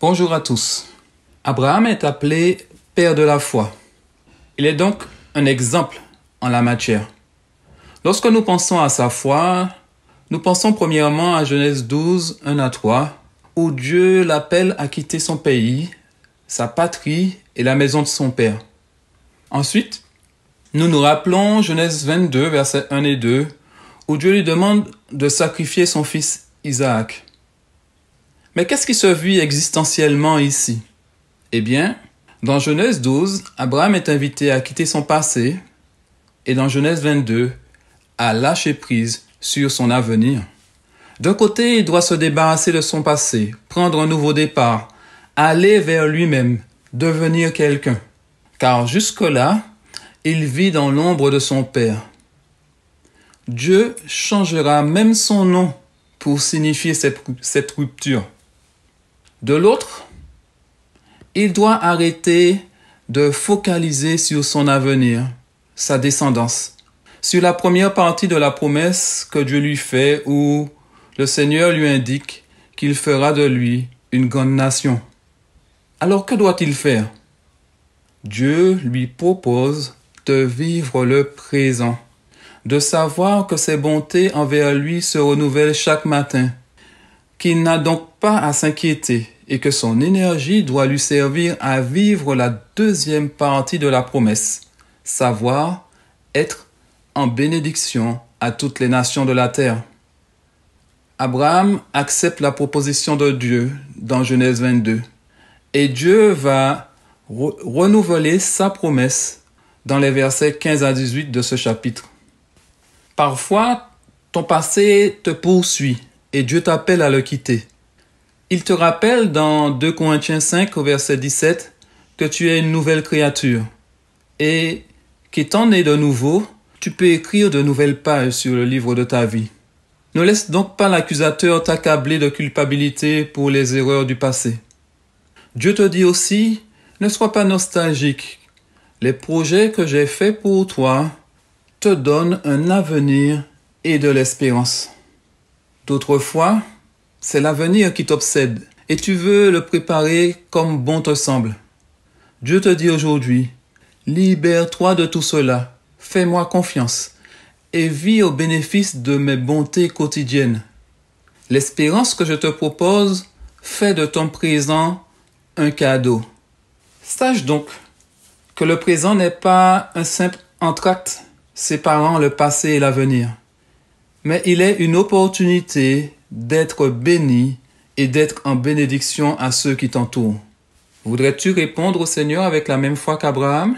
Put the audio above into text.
Bonjour à tous. Abraham est appelé père de la foi. Il est donc un exemple en la matière. Lorsque nous pensons à sa foi, nous pensons premièrement à Genèse 12, 1 à 3, où Dieu l'appelle à quitter son pays, sa patrie et la maison de son père. Ensuite, nous nous rappelons Genèse 22, versets 1 et 2, où Dieu lui demande de sacrifier son fils Isaac. Mais qu'est-ce qui se vit existentiellement ici? Eh bien, dans Genèse 12, Abraham est invité à quitter son passé et dans Genèse 22, à lâcher prise sur son avenir. D'un côté, il doit se débarrasser de son passé, prendre un nouveau départ, aller vers lui-même, devenir quelqu'un. Car jusque-là, il vit dans l'ombre de son père. Dieu changera même son nom pour signifier cette rupture. De l'autre, il doit arrêter de focaliser sur son avenir, sa descendance, sur la première partie de la promesse que Dieu lui fait où le Seigneur lui indique qu'il fera de lui une grande nation. Alors que doit-il faire? Dieu lui propose de vivre le présent, de savoir que ses bontés envers lui se renouvellent chaque matin, qu'il n'a donc pas à s'inquiéter et que son énergie doit lui servir à vivre la deuxième partie de la promesse, savoir être en bénédiction à toutes les nations de la terre. Abraham accepte la proposition de Dieu dans Genèse 22 et Dieu va renouveler sa promesse dans les versets 15 à 18 de ce chapitre. Parfois, ton passé te poursuit et Dieu t'appelle à le quitter. Il te rappelle dans 2 Corinthiens 5 au verset 17 que tu es une nouvelle créature et qu'étant né de nouveau, tu peux écrire de nouvelles pages sur le livre de ta vie. Ne laisse donc pas l'accusateur t'accabler de culpabilité pour les erreurs du passé. Dieu te dit aussi, ne sois pas nostalgique. Les projets que j'ai faits pour toi te donnent un avenir et de l'espérance. D'autres fois, c'est l'avenir qui t'obsède et tu veux le préparer comme bon te semble. Dieu te dit aujourd'hui, libère-toi de tout cela, fais-moi confiance et vis au bénéfice de mes bontés quotidiennes. L'espérance que je te propose fait de ton présent un cadeau. Sache donc que le présent n'est pas un simple entracte séparant le passé et l'avenir, mais il est une opportunité d'être béni et d'être en bénédiction à ceux qui t'entourent. Voudrais-tu répondre au Seigneur avec la même foi qu'Abraham?